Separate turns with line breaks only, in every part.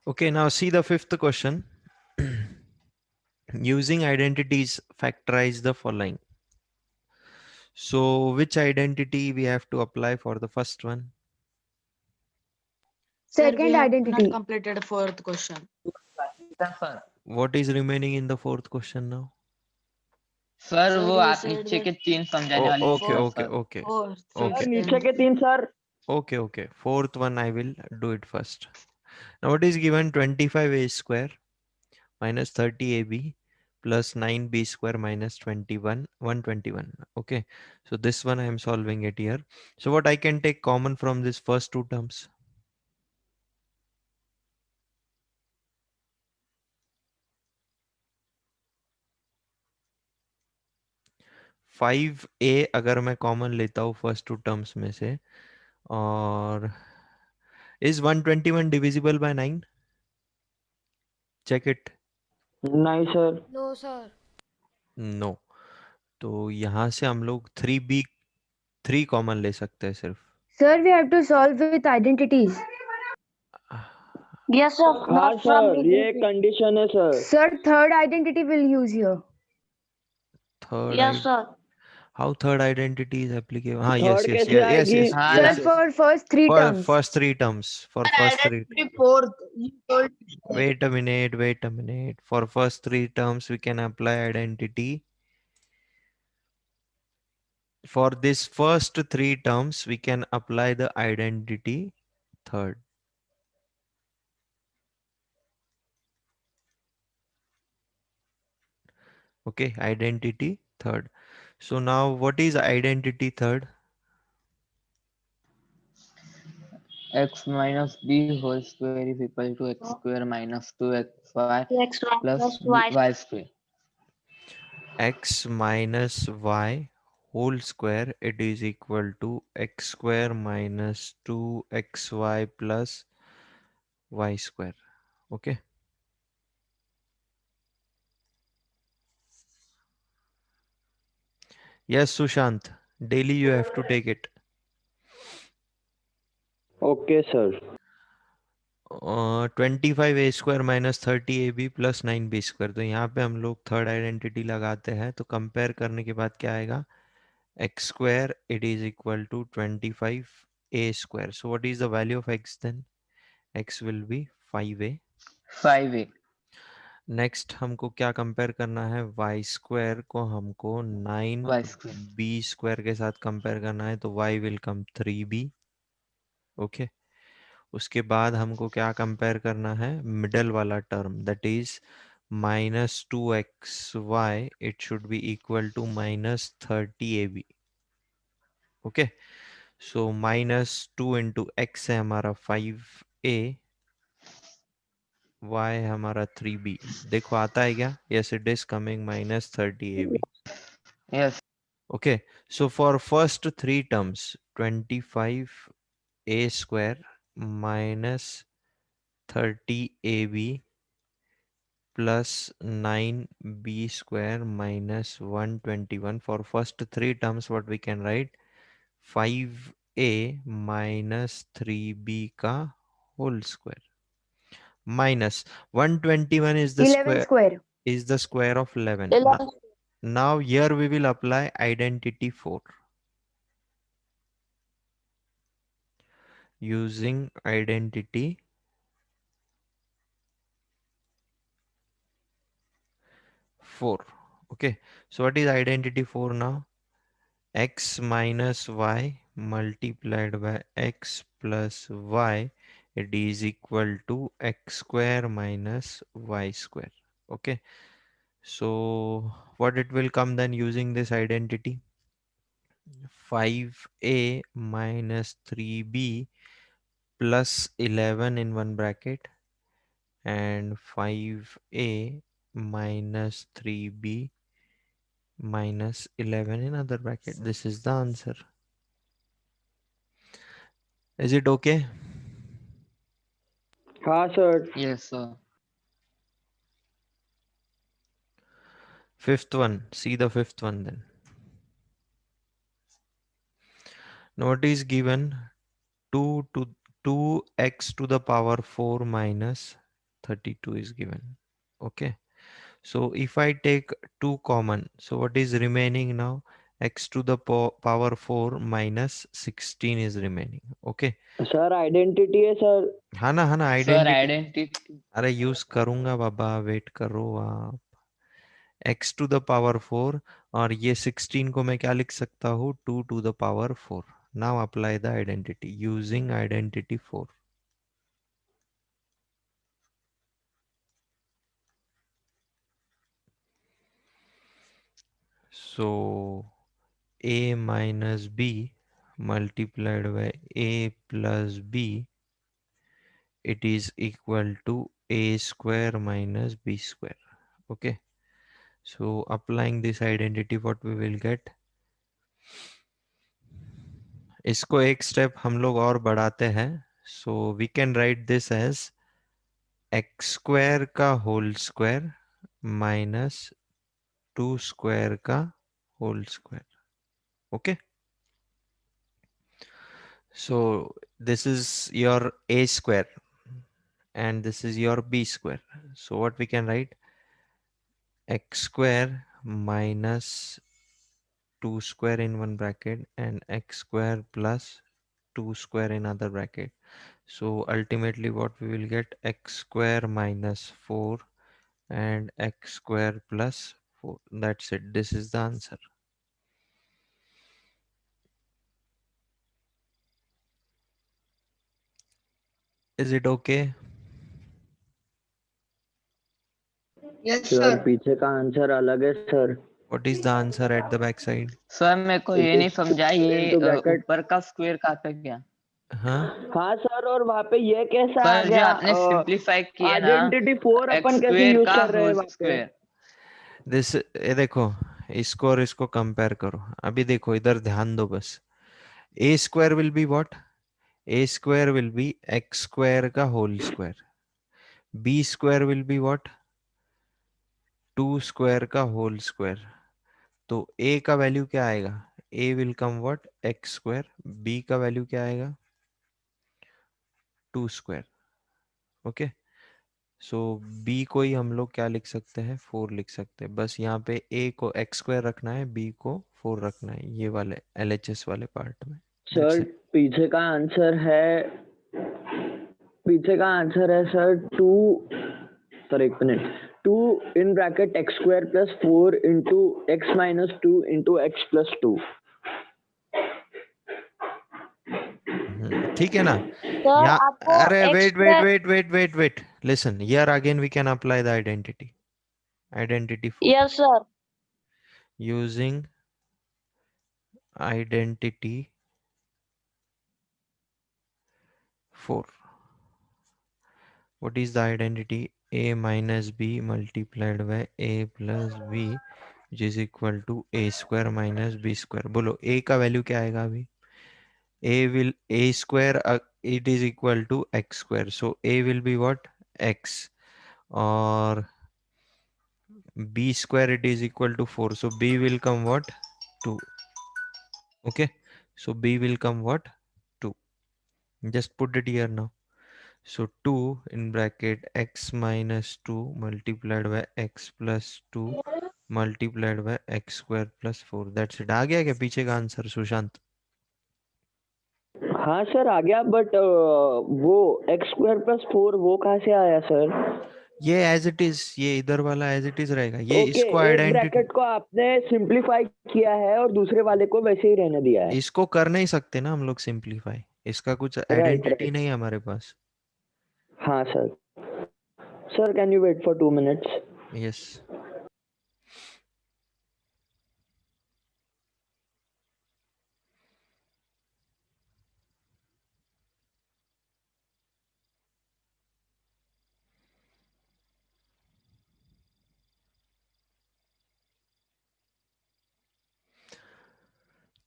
Okay, now see the fifth question. Using identities, factorize the following. So which identity we have to apply for the first one?
Sir, we
Second
have not
identity.
completed fourth question.
Sir
What is remaining in the fourth question now?
Sir
Sir,
वो
you
आप
said
नीचे
that
के तीन समझाने
Oh,
वाले
okay,
चीज
fourth,
okay,
sir
okay,
fourth,
okay,
fifth,
Sir, नीचे
and
के 3 sir.
okay. Fourth one I will do it first. Now what is given? 25a square minus 30ab plus 9b square minus 21, 121. Okay, so this one I am solving it here. So what I can take common from this first two terms? 5a अगर मैं common लेता हूँ first to terms में से, और is 121 divisible by 9? Check it.
नहीं sir.
No, sir.
No. तो यहाँ से हम लोग 3b 3 कॉमन ले सकते हैं सिर्फ.
Sir, we have to solve with identities.
Yes, sir.
हाँ
Not from
sir, ये condition है sir. Sir, third identity will use here.
Third
Yes, sir.
how third identity is applicable? हाँ,
Third
yes,
कैसे आएगी?
हाँ
Sir,
ना
for first three
For
terms.
first three terms. For first three.
fourth. You told
Wait a minute. For first three terms, we can apply identity. For this first three terms, we can apply the identity third. Okay, identity third. So now what is identity third?
x minus b whole square is equal to x square minus 2xy
X
plus
plus y.
y square.
X minus y whole square, it is equal to x square minus 2xy plus y square. Okay. Yes, Sushant. Daily you have to take it.
Okay sir.
25a square minus 30ab plus 9b square. तो यहाँ पे हम लोग third identity लगाते हैं, तो compare करने के बाद क्या आएगा? x square it is equal to 25a square. So what is the value of x then? X will be 5a.
5a.
Next हमको क्या कंपेयर करना है? y स्क्वायर को हमको
y square.
9b स्क्वायर के साथ कंपेयर करना है, तो y will come 3b. Okay. उसके बाद हमको क्या कंपेयर करना है? मिडल वाला term, that is minus 2xy, it should be equal to minus 30ab. Okay. So minus 2 into x है हमारा 5a, y हमारा 3b. देखो आता है क्या? Yes, it is coming minus 30ab.
Yes.
Okay, so for first three terms, 25a square minus 30ab plus 9b square minus 121. For first three terms, what we can write? 5a minus 3b ka whole square minus 121 is the
11 square.
square of 11.
11.
Now here we will apply identity 4. Using identity 4. Okay, so what is identity 4 now? X minus y multiplied by x plus y, it is equal to x square minus y square. Okay, so what it will come then using this identity? 5a minus 3b plus 11 in one bracket and 5a minus 3b minus 11 in other bracket. This is the answer. Is it okay?
हाँ sir.
Yes, sir.
Fifth one. See the fifth one then. Now what is given? 2 to 2x to the power 4 minus 32 is given. Okay. So if I take 2 common, so what is remaining now? X to the power 4 minus 16 is remaining. Okay.
Sir identity है sir.
हाँ ना
sir
identity.
Identity
अरे use करूंगा बाबा, wait करो आप. x to the power 4 और ये 16 को मैं क्या लिख सकता हूँ? 2 to the power 4. Now apply the identity using identity 4. So a minus b multiplied by a plus b, it is equal to a square minus b square. Okay. So applying this identity, what we will get? इसको एक step हम लोग और बढ़ाते हैं. So we can write this as x square का whole square minus 2 square का whole square. Okay. So this is your a square and this is your b square. So what we can write? X square minus 2 square in one bracket and x square plus 2 square in other bracket. So ultimately what we will get? X square minus 4 and x square plus 4. That's it. This is the answer. Is it okay?
Yes,
sir
sir.
पीछे का answer अलग है sir.
What is the answer at the back side?
Sir मेरे को ये नहीं समझा ये
into bracket.
ऊपर का स्क्वायर कहाँ पे गया?
हाँ
हाँ सर, और वहाँ पे ये कैसा आ
सर जो
गया?
आपने सिंप्लीफाई किया ना
आइडेंटिटी 4
एक्स
अपन कैसे
स्क्वायर
यूज
का
कर रहे हैं
होल
वहाँ पे?
स्क्वायर.
दिस ये देखो, इसको और इसको कंपेयर करो. अभी देखो इधर ध्यान दो बस. A square will be what? A square will be X square का whole square. B square will be what? 2 square का होल स्क्वायर. तो a का वैल्यू क्या आएगा? a will come what? X square. b का वैल्यू क्या आएगा? 2 square. Okay. सो b को ही हम लोग क्या लिख सकते हैं? 4 लिख सकते हैं. बस यहाँ पे a को x स्क्वायर रखना है, b को 4 रखना है, ये वाले LHS वाले पार्ट में.
सर पीछे का आंसर है सर 2. सर एक minute. 2 in bracket x square plus 4 into x minus 2 into x plus 2.
ठीक है ना?
सर
यहाँ
आपको
अरे
x
wait. Listen, here again we can apply the identity 4
yes sir
using identity 4. What is the identity? A minus b multiplied by a plus b which is equal to a square minus b square. बोलो a का value क्या आएगा अभी? a square it is equal to x square. So a will be what? X. Or b square it is equal to 4. So b will come what? 2. Okay. So b will come what? 2. Just put it here now. So 2 in bracket x minus 2 multiplied by x plus 2 multiplied by x square plus 4. That's it. आ गया क्या पीछे का answer Sushant?
हाँ sir आ गया, but वो x square plus 4 वो कहाँ से आया सर?
ये एज इट इज, ये इधर वाला एज इट इज रहेगा. ये
ओके,
इसको
एक
आइडेंटिटी,
ब्रैकेट को आपने सिंप्लीफाई किया है और दूसरे वाले को वैसे ही रहने दिया है.
इसको कर नहीं सकते ना हम लोग सिंप्लीफाई. इसका कुछ आइडेंटिटी नहीं है हमारे पास.
हाँ sir. Sir can you wait for 2 minutes?
Yes.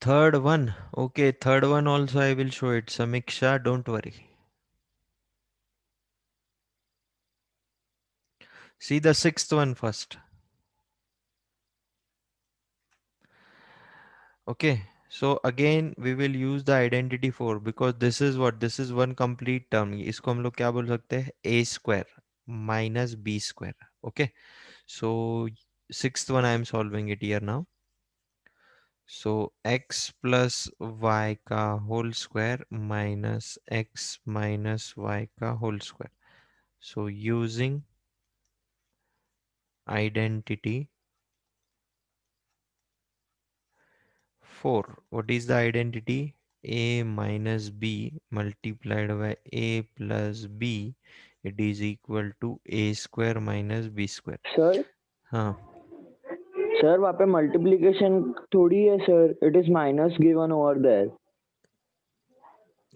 Third one. Okay, third one also I will show it. Samiksha, don't worry. See the sixth one first. Okay, so again we will use the identity 4 because this is what? This is one complete term. इसको हम लोग क्या बोल सकते हैं? A square. minus b square. Okay, so sixth one I am solving it here now. So x plus y का whole square minus x minus y का whole square. So using identity 4. What is the identity? A minus b multiplied by a plus b, it is equal to a square minus b square.
Sir
हाँ
sir वहाँ पे multiplication थोड़ी है sir, it is minus given over there.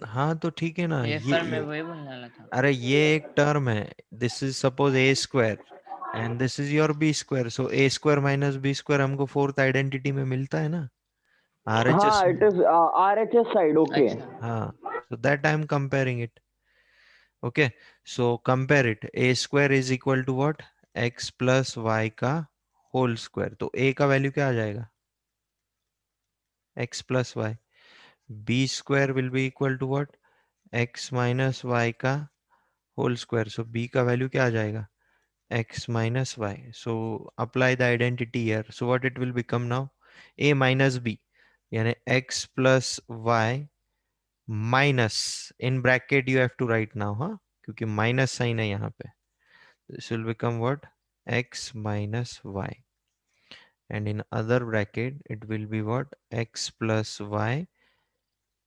हाँ तो ठीक है ना,
ये
ये
सर मैं वही बोलने वाला था.
अरे ये एक टर्म है. This is suppose A square and this is your B square. So A square minus B square हमको फोर्थ आइडेंटिटी में मिलता है ना, आरएचएस
हाँ
में.
It is RHS side. Okay
अच्छा.
हाँ, so that I am comparing it. Okay, so compare it. A square is equal to what? X plus y का whole square. तो a का वैल्यू क्या आ जाएगा? X plus y. B square will be equal to what? X minus y का whole square. So b का value क्या आ जाएगा? X minus y. So apply the identity here. So what it will become now? A minus b. यानी x plus y minus, in bracket you have to write now, हाँ, क्योंकि minus sign है यहाँ पे. This will become what? X minus y. And in other bracket, it will be what? X plus y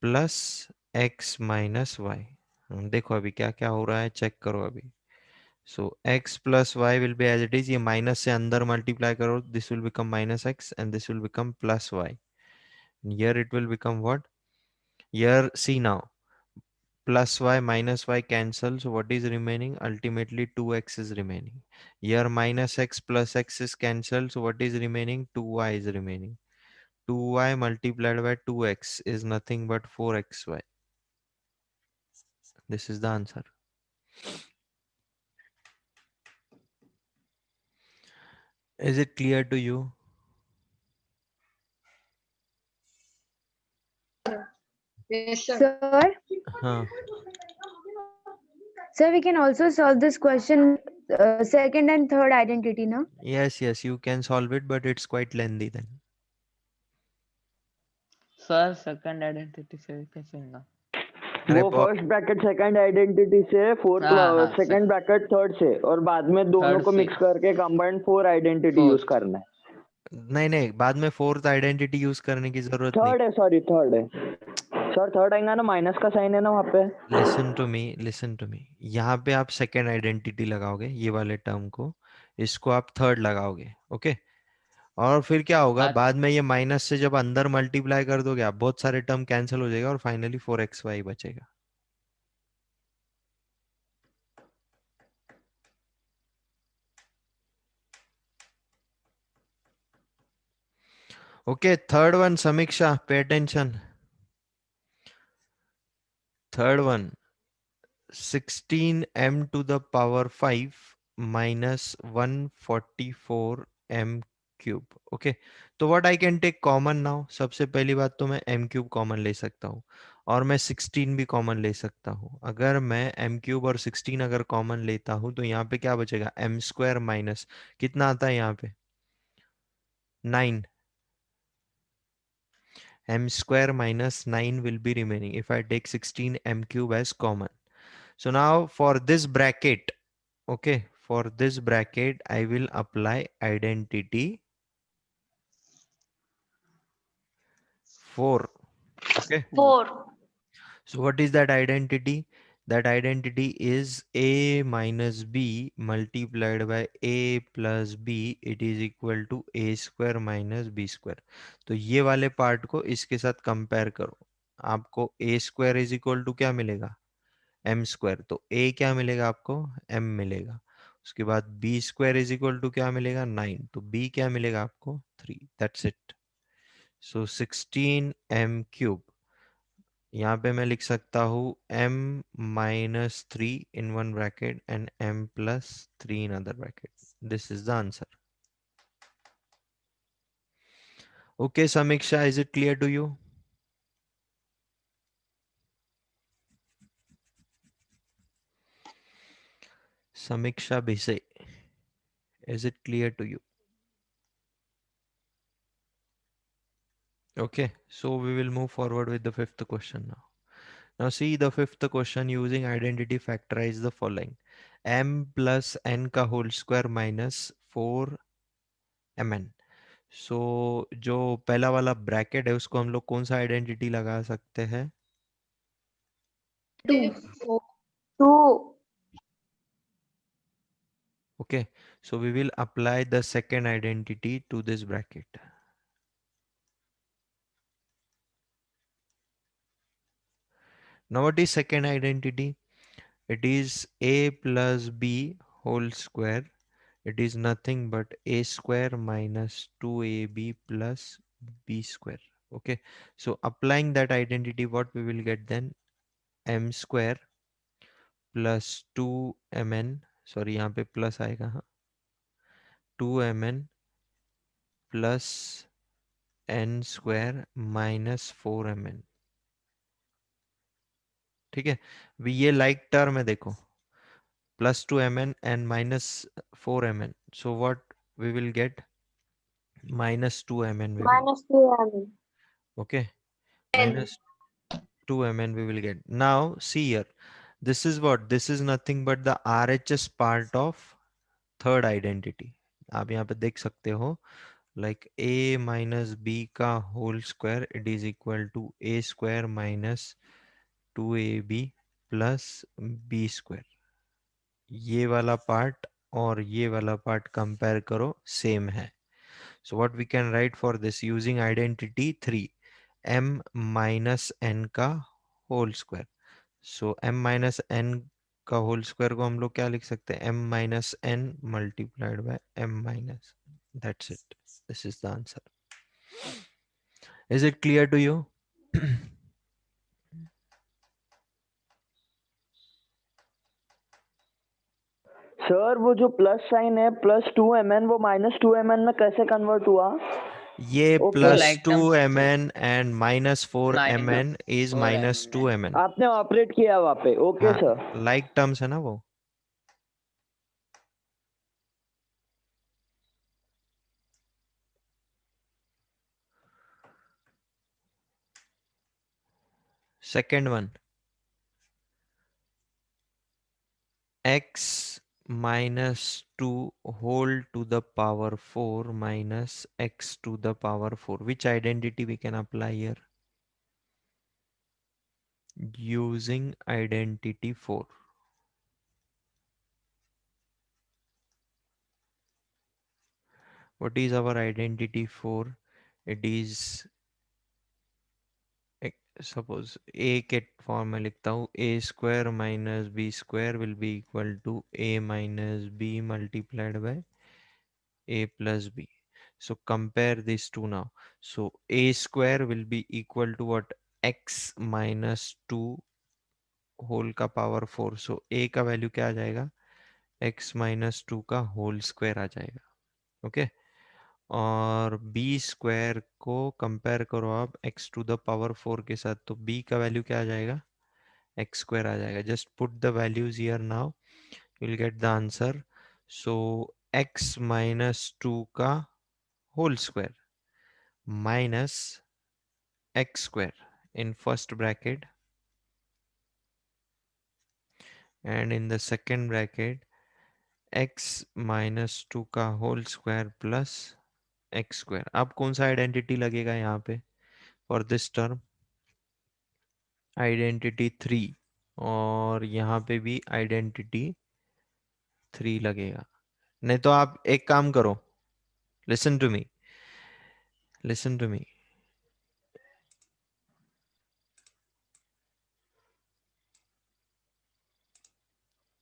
plus x minus y. देखो अभी क्या क्या हो रहा है, चेक करो अभी. So x plus y will be as it is. ये minus से अंदर multiply करो. This will become minus x and this will become plus y. Here it will become what? Here see now. Plus y minus y cancel. So what is remaining? Ultimately 2x is remaining. Here minus x plus x is cancelled. So what is remaining? 2y is remaining. 2y multiplied by 2x is nothing but 4xy. This is the answer. Is it clear to you?
Yes, sir.
Sir,
Huh.
sir, we can also solve this question second and third identity, no?
Yes, yes, you can solve it, but it's quite lengthy then.
Sir second identity से कैसे होगा?
अरे
वो first bracket second identity से, fourth
हाँ,
second bracket third से, और बाद में दोनों
Third
को
से.
मिक्स करके कंबाइंड 4 आइडेंटिटी यूज
Fourth.
करना है.
नहीं नहीं, बाद में फोर्थ आइडेंटिटी यूज करने की जरूरत नहीं.
थर्ड है, सॉरी थर्ड है सर. थर्ड आएगा ना, माइनस का साइन है ना वहाँ पे.
Listen to me, listen to me. यहाँ पे आप सेकेंड आइडेंटिटी लगाओगे, ये वाले टर्म को, इसको आप थर्ड लगाओगे. ओके, और फिर क्या होगा,
अच्छा.
बाद में ये माइनस से जब अंदर मल्टीप्लाई कर दोगे आप, बहुत सारे टर्म कैंसिल हो जाएगा और फाइनली 4xy बचेगा. ओके, थर्ड वन समीक्षा, pay attention. Third one, 16m to the power 5 minus 144m cube. Okay, तो what I can take common now. सबसे पहली बात तो मैं m क्यूब कॉमन ले सकता हूँ और मैं 16 भी कॉमन ले सकता हूँ. अगर मैं m क्यूब और 16 अगर कॉमन लेता हूँ तो यहाँ पे क्या बचेगा? m स्क्वायर माइनस कितना आता है यहाँ पे? 9. m square minus 9 will be remaining if I take 16 m cube as common. So now for this bracket, okay, for this bracket I will apply identity 4. Okay,
4.
so what is that identity? That identity is a minus b multiplied by a plus b, it is equal to a square minus b square. तो ये वाले part को इसके साथ compare करो, आपको a square is equal to क्या मिलेगा? m square. तो a क्या मिलेगा आपको? m मिलेगा. उसके बाद b square is equal to क्या मिलेगा? 9. तो b क्या मिलेगा आपको? 3. That's it. So 16m cube. यहाँ पे मैं लिख सकता हूँ m minus 3 in one bracket and m plus 3 in other bracket. This is the answer. Okay, Samiksha, is it clear to you? Samiksha Bhise, is it clear to you? Okay, so we will move forward with the fifth question now. Now see the fifth question, using identity factorize the following. M plus n का whole square minus 4mn. So जो पहला वाला bracket है उसको हम लोग कौन सा आइडेंटिटी लगा सकते हैं?
2.
Four.
2.
Okay, so we will apply the second identity to this bracket. Now what is second identity? It is a plus b whole square. It is nothing but a square minus 2ab plus b square. Okay, so applying that identity, what we will get then? M square plus 2mn, sorry यहाँ पे plus आएगा, हाँ, 2mn plus n square minus 4mn. ठीक है, अभी ये like term है, देखो, plus 2mn and minus 4mn. So what we will get? Minus 2mn we will.
Minus 2
Okay, minus 2mn we will get. Now see here, this is what? This is nothing but the RHS part of third identity. आप यहाँ पे देख सकते हो, like a minus b का whole square, it is equal to a square minus 2ab plus b square. ये वाला part और ये वाला पार्ट कंपेयर करो, सेम है. So what we can write for this, using identity 3, m minus n का whole square. So m minus n का whole square को हम लोग क्या लिख सकते हैं? m minus n multiplied by m minus. That's it. This is the answer. Is it clear to you?
Sir वो जो प्लस साइन है +2mn वो -2mn में कैसे कन्वर्ट हुआ?
ये
Okay.
plus
like
2mn and minus 4mn
Minus
is
4mn.
minus 2mn.
आपने operate किया वहाँ पे. ओके
हाँ,
सर.
like terms है ना वो. Second one, x minus 2 whole to the power 4 minus x to the power 4. Which identity we can apply here? Using identity 4. What is our identity 4? It is, suppose a के form में लिखता हूँ, a square minus b square will be equal to a minus b multiplied by a plus b. So compare these two now. So a square will be equal to what? X minus 2 whole का power 4. So a का value क्या आ जाएगा? X minus 2 का whole square आ जाएगा. Okay, और b square को compare करो आप x टू द पावर 4 के साथ, तो b का वैल्यू क्या आ जाएगा? x स्क्वायर आ जाएगा. Just put the values here now, you will get the answer. So x minus 2 का whole square minus x square in first bracket, and in the second bracket x minus 2 का whole square plus x square. अब कौन सा identity लगेगा यहाँ पे for this term? Identity 3, और यहाँ पे भी आइडेंटिटी 3 लगेगा. नहीं तो आप एक काम करो, listen to me, listen to me.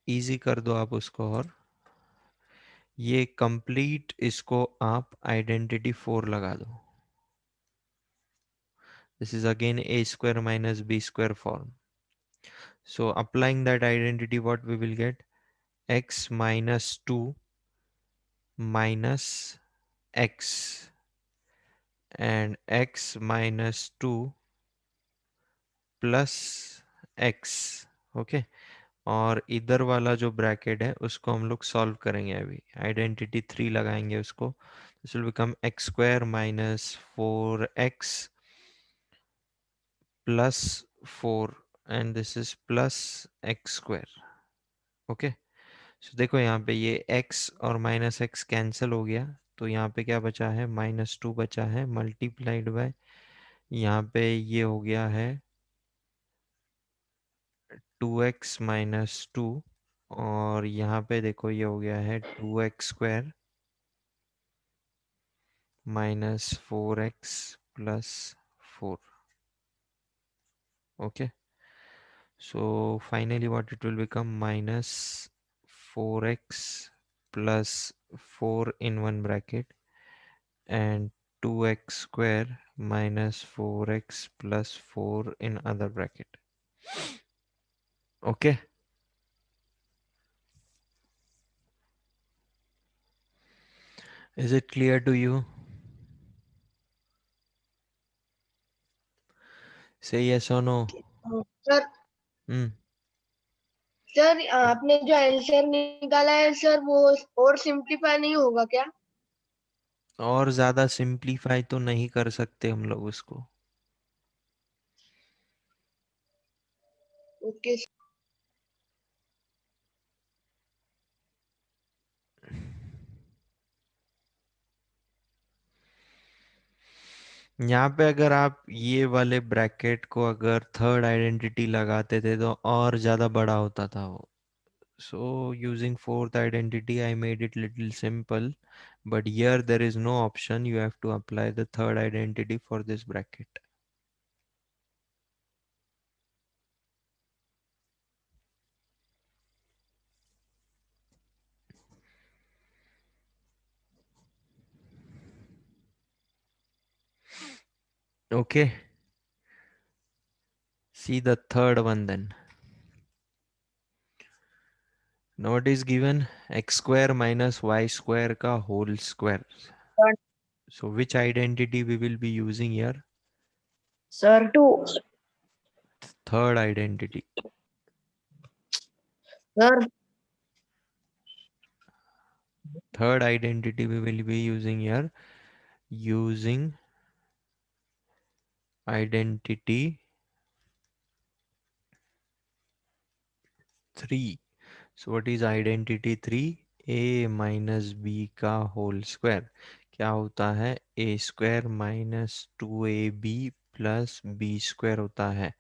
Easy कर दो आप उसको, और ये कंप्लीट इसको आप आइडेंटिटी 4 लगा दो. This is again a square minus b square form. So applying that identity, what we will get? X minus 2 minus x and x minus 2 plus x. Okay, और इधर वाला जो ब्रैकेट है उसको हम लोग सॉल्व करेंगे अभी, आइडेंटिटी 3 लगाएंगे उसको। This will become X square minus 4x plus 4 and this is plus X square. Okay, so देखो यहाँ पे ये x और माइनस एक्स कैंसिल हो गया, तो यहाँ पे क्या बचा है, -2 बचा है, मल्टीप्लाइड बाय यहाँ पे ये हो गया है 2x माइनस 2, और यहाँ पे देखो ये हो गया है 2x square minus 4x plus 4. Okay, so finally what it will become, minus 4x plus 4 in one bracket and 2x square minus 4x plus 4 in other bracket. Okay, is it clear to you? Say yes or no.
Sir
Hmm.
Sir आपने जो answer निकाला है sir वो और simplify नहीं होगा क्या?
और ज्यादा सिंप्लीफाई तो नहीं कर सकते हम लोग उसको।
ओके
यहाँ पे अगर आप ये वाले ब्रैकेट को अगर थर्ड आइडेंटिटी लगाते थे तो और ज़्यादा बड़ा होता था वो। So using fourth identity, I made it little simple, but here there is no option. You have to apply the third identity for this bracket. Okay. See the third one then. Now it is given x square minus y square ka whole square. So which identity we will be using here?
Sir
2.
Third identity.
Sir
Third identity we will be using here, using identity 3. So what is identity 3? A minus b का whole square क्या होता है, a square minus 2ab plus B square होता है।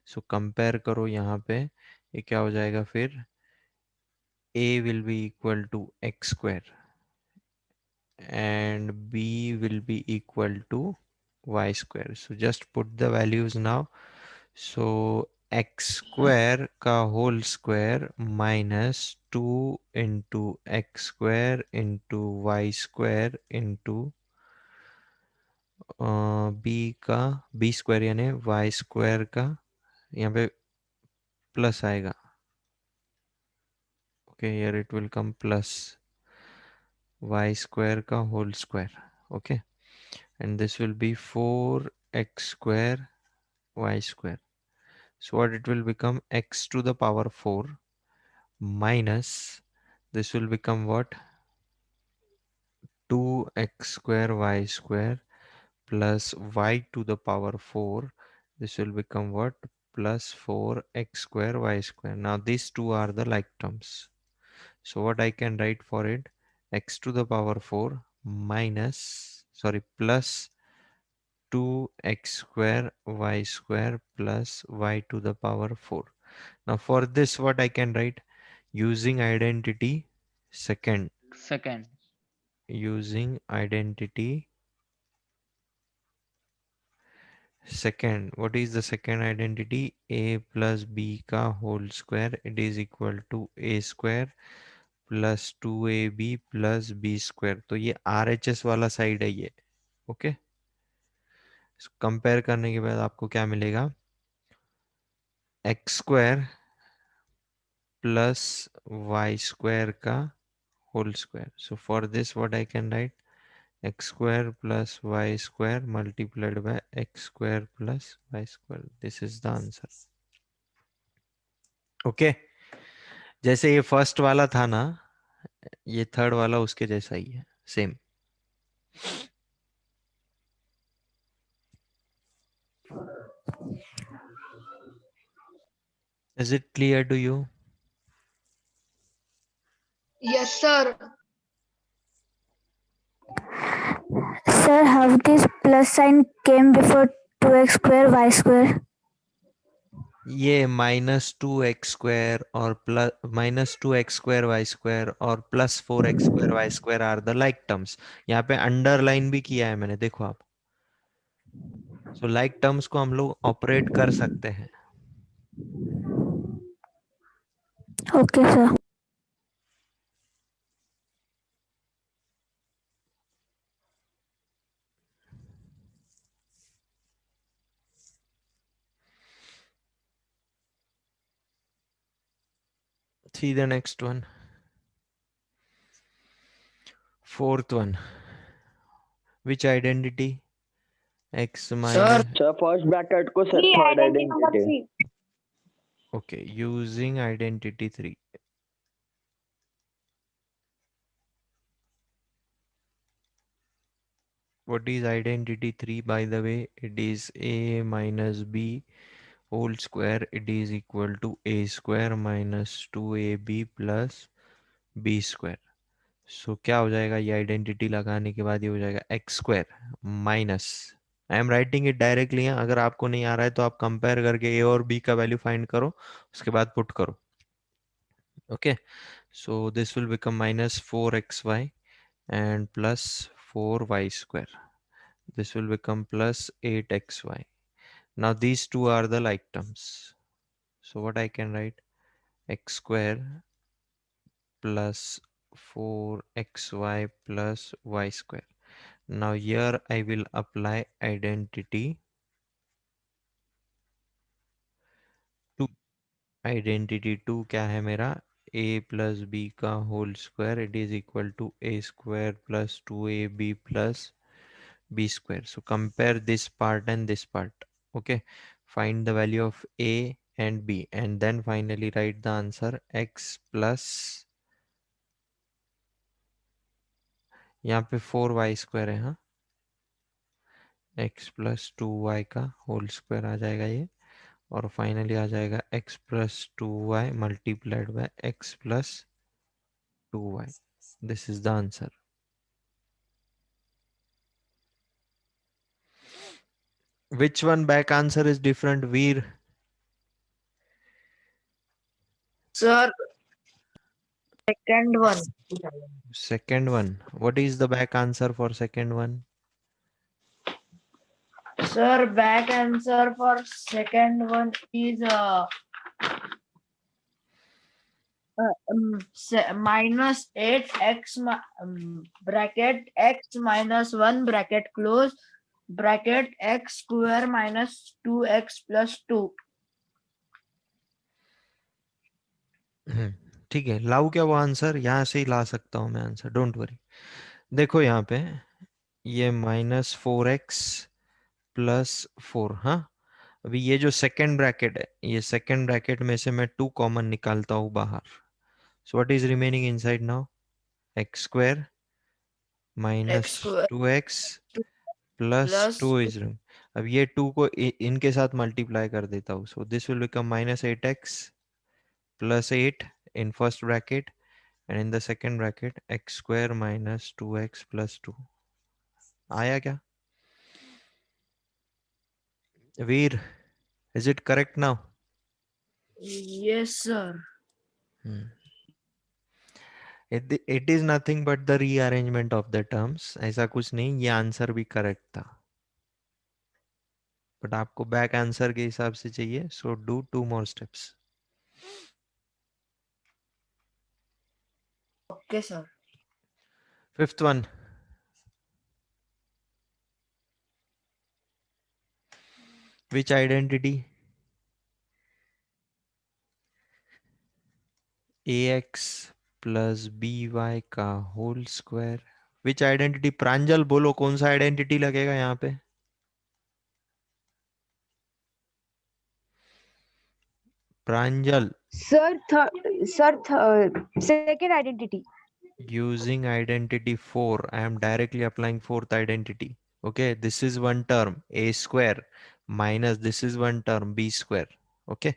So compare करो यहाँ पे, ये क्या हो जाएगा फिर, a will be equal to x square and b will be equal to y square. So just put the values now. So x square का whole square minus 2 into x square into y square into b का b square यानी y square का यहाँ पे plus आएगा। Okay, here it will come plus y square का whole square. Okay, and this will be 4x square y square. So what it will become, x to the power 4 minus, this will become what, 2x square y square plus y to the power 4. This will become what, plus 4x square y square. Now these two are the like terms. So what I can write for it, x to the power 4 minus, sorry, plus 2x square y square plus y to the power 4. Now for this what I can write, using identity second,
Second.
using identity second. What is the second identity? A plus b का whole square, it is equal to a square plus 2ab plus b square. तो ये RHS वाला side है ये। Okay, compare करने के बाद आपको क्या मिलेगा, x square plus y square का whole square. So for this what I can write, x square plus y square multiplied by x square plus y square. This is the answer. Okay, जैसे ये first वाला था ना, ये third वाला उसके जैसा ही है, same. Is it clear to you?
Yes, sir.
Sir, how this plus sign came before 2x square y square?
ये -2x² और प्लस -2x² y² और +4x² y² are the like terms. यहाँ पे अंडरलाइन भी किया है मैंने, देखो आप। सो लाइक टर्म्स को हम लोग ऑपरेट कर सकते हैं।
Okay, sir.
See the next one. Fourth one. Which identity? X minus.
Sir first bracket को sir
Three,
third
identity number
identity
3.
Okay, using identity 3. What is identity 3, by the way? It is a minus b whole square. It is equal to a square minus 2ab plus b square. So क्या हो जाएगा, ये identity लगाने के बाद ये हो जाएगा x² minus, I am writing it directly. अगर आपको नहीं आ रहा है तो आप कंपेयर करके a और b का वैल्यू फाइंड करो, उसके बाद पुट करो। Okay, so this will become -4xy and plus 4y². This will become plus 8xy. Now these two are the like terms. So what I can write, x² plus 4xy plus y². Now here I will apply identity 2. Identity 2 क्या है मेरा, a plus b का whole square, it is equal to a² plus 2ab plus b². So compare this part and this part. Okay, find the value of a and b and then finally write the answer x plus, यहाँ पे 4y² है, हाँ, x plus 2y का whole square आ जाएगा ये, और finally आ जाएगा x plus 2y multiplied by x plus 2y. This is the answer. Which one back answer is different, Veer?
Sir, second one.
Second one. What is the back answer for second one?
Sir, back answer for second one is minus 8x bracket x minus 1 bracket close bracket x square minus 2x plus 2.
ठीक है, लाऊ क्या वो answer, यहाँ से ही ला सकता हूँ मैं आंसर, डोंट वरी। देखो यहाँ पे ये -4x प्लस 4, हाँ। अभी ये जो सेकेंड ब्रैकेट है, ये सेकेंड ब्रैकेट में से मैं 2 कॉमन निकालता हूँ बाहर। So what is remaining inside now, x²
X
minus
square
2x plus
plus
2
2.
Is. अब ये 2 को इनके साथ मल्टीप्लाई कर देता हूँ, so this will become -8x plus 8 in first bracket, and in the second bracket x² minus 2x plus 2. आया क्या वीर, is it correct now?
Yes, sir.
It is nothing but the rearrangement of the terms, ऐसा कुछ नहीं, ये answer भी correct था, but आपको back answer के हिसाब से चाहिए, so do 2 more steps.
Okay, sir.
Fifth one. Which identity? ax plus by का होल स्क्वायर. विच आइडेंटिटी, प्रांजल बोलो कौन सा आइडेंटिटी लगेगा यहाँ पे? प्रांजल
Sir, second identity.
Using identity 4, I am directly applying fourth identity. Okay, this is one term a square minus this is one term b square. Okay,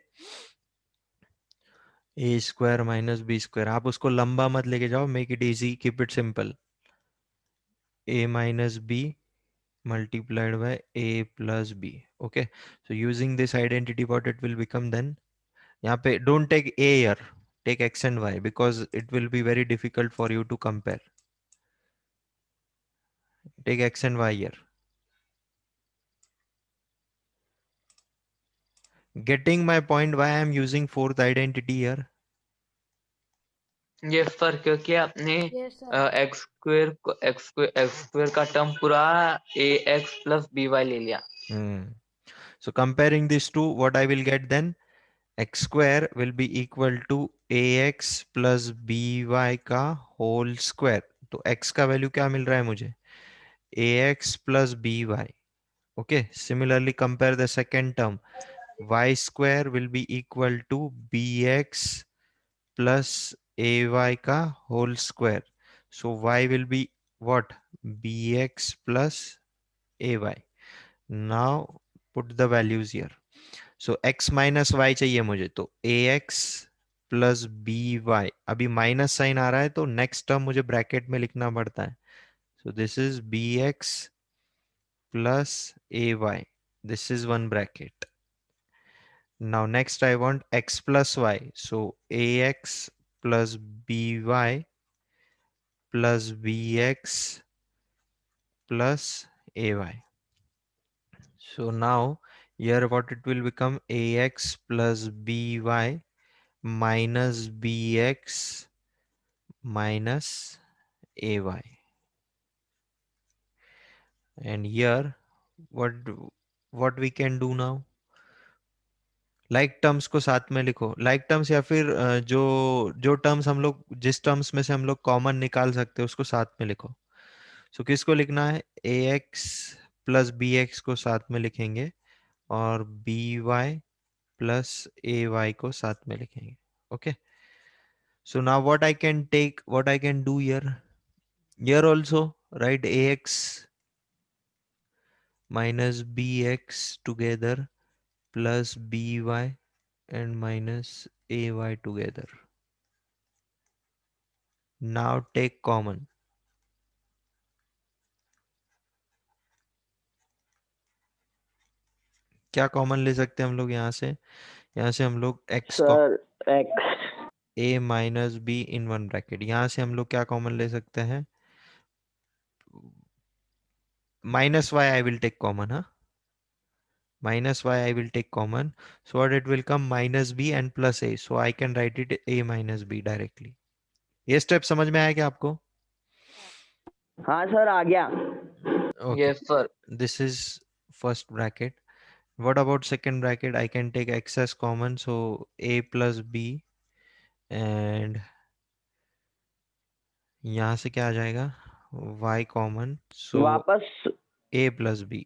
a square minus b square. आप उसको लंबा मत लेके जाओ, make it easy, keep it simple. A minus b multiplied by a plus b. Okay, so using this identity, what it will become then? यहाँ पे don't take a here, take x and y because it will be very difficult for you to compare. Take x and y here. Getting my point why I am using fourth identity here?
ये sir क्योंकि आपने
Yes, sir.
X square का term पूरा ए x plus B Y ले लिया.
So comparing these two, what I will get then? X square will be equal to ax plus by का whole square. तो x का value क्या मिल रहा है मुझे? ax plus by. Okay, similarly compare the second term. Y square will be equal to bx plus ay का whole square. So y will be what? Bx plus ay. Now put the values here. So x minus y चाहिए मुझे, तो ax plus by. अभी minus sign आ रहा है तो next term मुझे bracket में लिखना पड़ता है. So this is bx plus ay. This is one bracket. Now next I want x plus y. So ax plus by plus bx plus ay. So now here what it will become? Ax plus by minus bx minus ay. And here what we can do now? Like terms को साथ में लिखो. Like terms या फिर जो terms हम लोग जिस टर्म्स में से हम लोग कॉमन निकाल सकते हैं उसको साथ में लिखो. सो किसको लिखना है? ax प्लस bx को साथ में लिखेंगे और by प्लस ay को साथ में लिखेंगे. Okay, so now what I can do here also write ax minus bx together plus by and minus ay together. Now take common. क्या कॉमन ले सकते हैं हम लोग यहाँ से हम लोग x को
sir x.
a minus be in one bracket. यहाँ से हम लोग क्या कॉमन ले सकते हैं? Minus y I will take common. Minus y I will take common. So what it will come? Minus b and plus a. So I can write it a minus b directly. ये step समझ में आया क्या आपको?
हाँ sir आ गया.
Okay.
Yes sir.
This is first bracket. What about second bracket? I can take x as common. So a plus b and यहाँ से क्या आ जाएगा? y common. So
वापस
a plus b.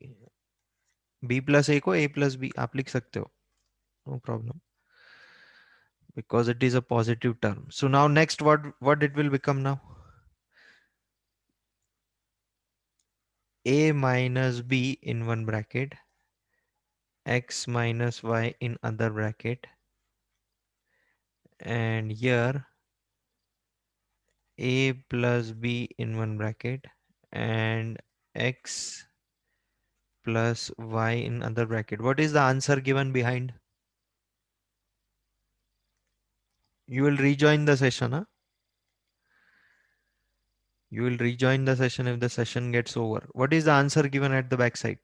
b plus a को a plus b आप लिख सकते हो. No problem. Because it is a positive term. So now next what it will become now? A minus b in one bracket, x minus y in other bracket, and here a plus b in one bracket and x plus y in other bracket. What is the answer given behind? You will rejoin the session, huh? You will rejoin the session if the session gets over. What is the answer given at the back side?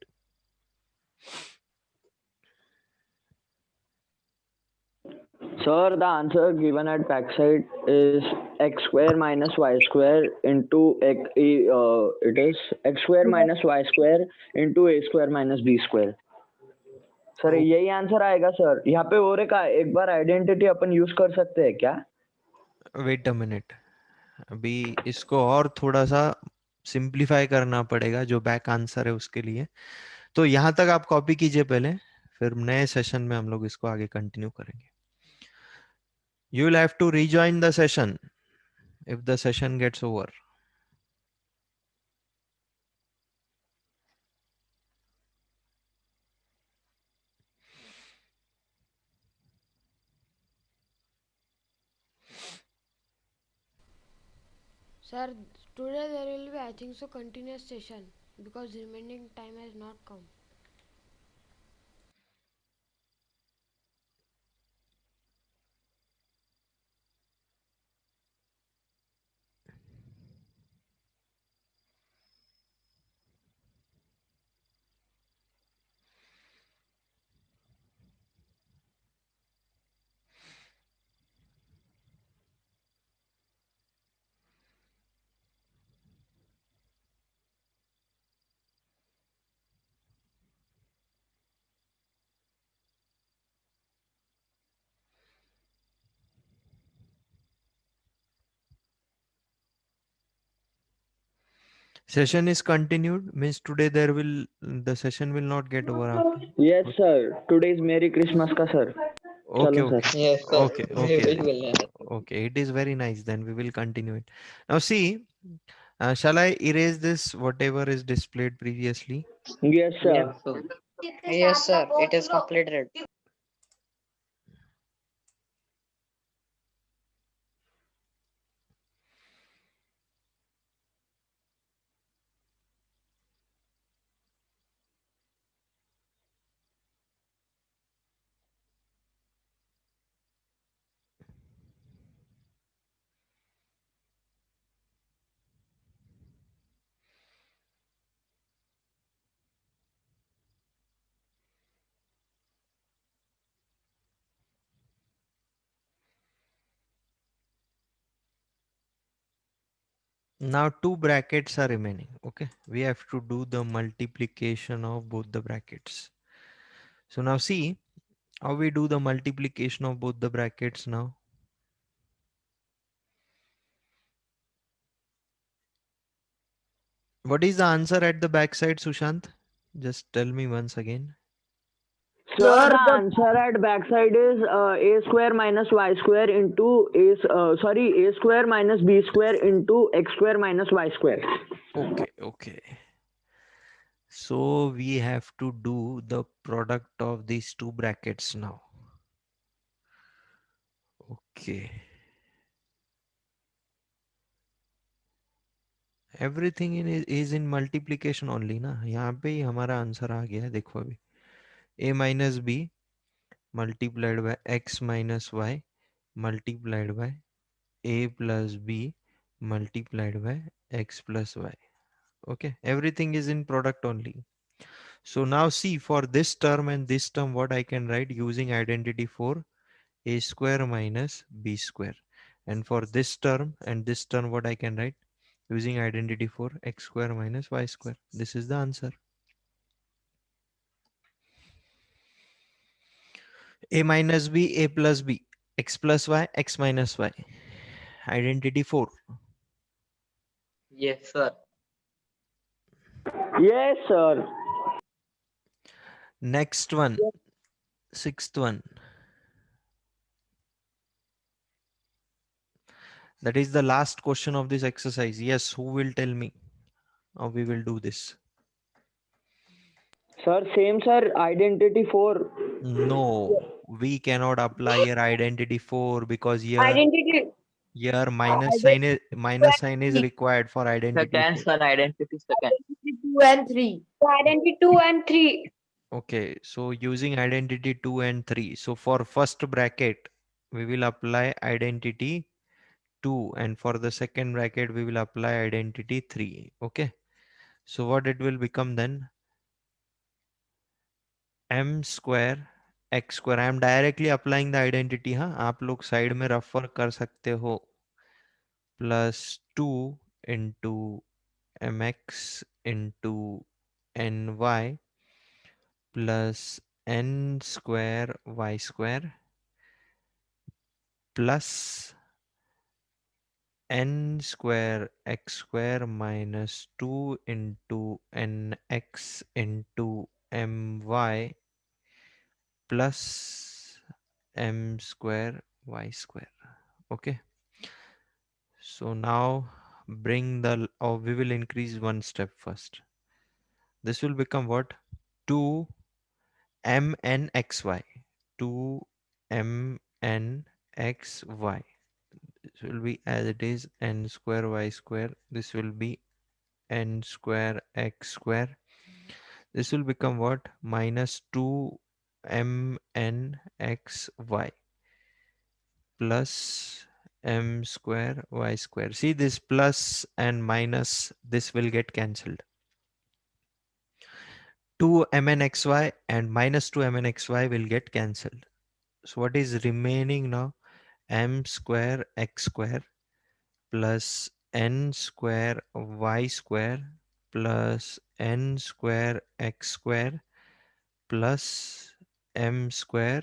Sir, the answer given at backside is x square minus y square into it is x square minus y square into a square minus b square. Sir यही answer आएगा sir. यहाँ पे और एक बार identity अपन use कर सकते हैं क्या?
वेट अ मिनट, अभी इसको और थोड़ा सा सिंप्लीफाई करना पड़ेगा जो बैक आंसर है उसके लिए. तो यहाँ तक आप कॉपी कीजिए पहले, फिर नए सेशन में हम लोग इसको आगे कंटिन्यू करेंगे. You will have to rejoin the session if the session gets over.
Sir, today there will be, I think so, continuous session because remaining time has not come.
Session is continued, means today the session will not get over after.
Yes, sir. Today is Merry Christmas ka, sir.
Okay,
Chalo,
okay.
sir.
Yes, sir.
Okay,
We
okay.
will learn.
Okay, it is very nice. Then we will continue it. Now see, shall I erase this whatever is displayed previously?
Yes, sir.
Yes, sir. Yes, sir. It is completed.
Now two brackets are remaining. Okay, we have to do the multiplication of both the brackets. So now see how we do the multiplication of both the brackets now. What is the answer at the backside, Sushant? Just tell me once again.
Sir, the answer at backside is a square minus y square into a square minus b square into x square minus y square.
Okay, okay. So we have to do the product of these two brackets now. Okay. Everything is in multiplication only ना, यहाँ पे ही हमारा answer आ गया है, देखो अभी a minus b multiplied by x minus y multiplied by a plus b multiplied by x plus y. Okay, everything is in product only. So now see, for this term and this term, what I can write using identity for a square minus b square. And for this term and this term, what I can write using identity for x square minus y square. This is the answer. A minus b, a plus b, x plus y, x minus y. Identity 4.
Yes, sir.
Yes, sir.
Next one, sixth one. That is the last question of this exercise. Yes, who will tell me how we will do this?
Sir, same, sir. Identity 4.
No, we cannot apply here identity 4 because
Identity.
here minus sign is required for identity
Second,
4.
sir. Identity second.
2 and 3. Identity 2 and 3.
Okay, so using identity 2 and 3. So for first bracket, we will apply identity 2, and for the second bracket, we will apply identity 3. Okay, so what it will become then? M square x square. I am directly applying the identity. हाँ, आप लोग side में refer कर सकते हो. Plus 2 into mx into ny plus n square y square plus n square x square minus 2 into nx into my plus m square y square. Okay. So now bring the, or we will increase one step first. This will become what? 2 mnxy. 2 mnxy. This will be as it is, n square y square. This will be n square x square. This will become what? Minus 2 mnxy plus m square y square. See, this plus and minus, this will get cancelled. 2 mnxy and minus 2 mnxy will get cancelled. So what is remaining now? M square x square plus n square y square plus n square x square plus m square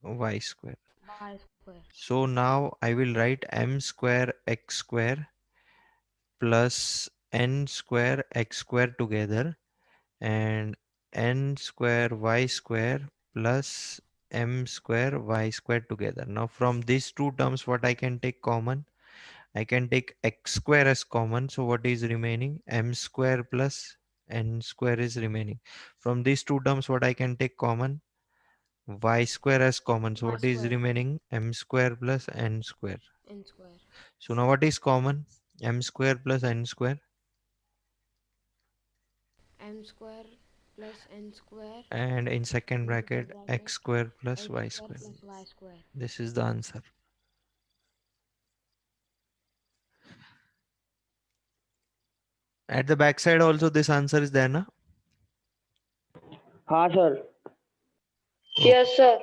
y square.
Y square.
So now I will write m square x square plus n square x square together and n square y square plus m square y square together. Now from these two terms, what I can take common? I can take x square as common. So what is remaining? M square plus n square is remaining. From these two terms, what I can take common? Y square as common. So
Y
what is
square.
remaining? M square plus n square.
N square.
So now what is common? M square plus n square.
M square plus N square.
And in second
In
bracket,
bracket,
x square plus
X
y
square
square.
plus Y square.
This is the answer. At the back side also this answer is there, na?
हाँ sir.
Yes, sir.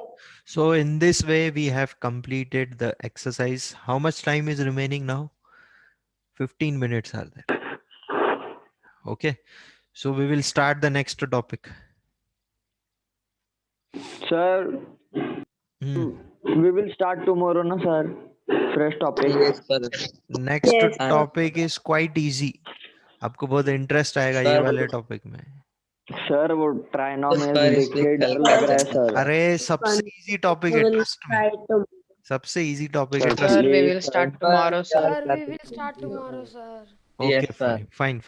So in this way we have completed the exercise. How much time is remaining now? 15 minutes are there. Okay. So we will start the next topic.
Sir,
Hmm.
we will start tomorrow, na sir. Fresh topic.
Yes, sir.
Next
Yes, sir.
topic is quite easy. आपको बहुत interest आएगा ये
Sir,
वाले topic में.
Sir वो trinomials
sir
देख
इसमें
के
क्या
डर
क्या
लग रहा है
करना
सर.
है?
अरे सबसे इजी टॉपिक है, ट्रस्ट में. सबसे इजी टॉपिक है,
Sir,
ट्रस्ट
Sir,
में.
we
please,
will
sir.
start tomorrow, sir.
Sir, we will start tomorrow, sir.
Okay,
Yes, sir.
fine.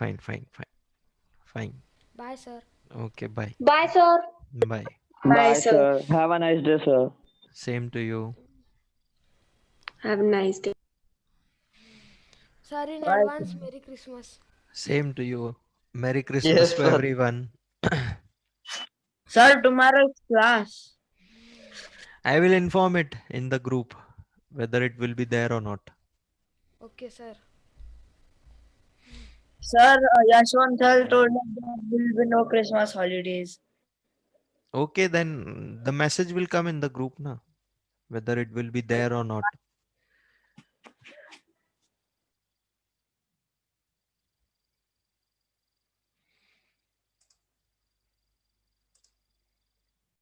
Bye, sir.
Okay, bye.
Bye, sir.
Bye.
Bye, sir. Have a nice day, sir.
Same to you.
Have a nice day.
Sir, in advance, Merry Christmas.
Same to you. Merry Christmas
Yes,
to
sir.
everyone.
Sir, tomorrow's class.
I will inform it in the group whether it will be there or not.
Okay, sir.
Sir, Yashwant sir told us there will be no Christmas holidays.
Okay, then the message will come in the group, na, whether it will be there or not.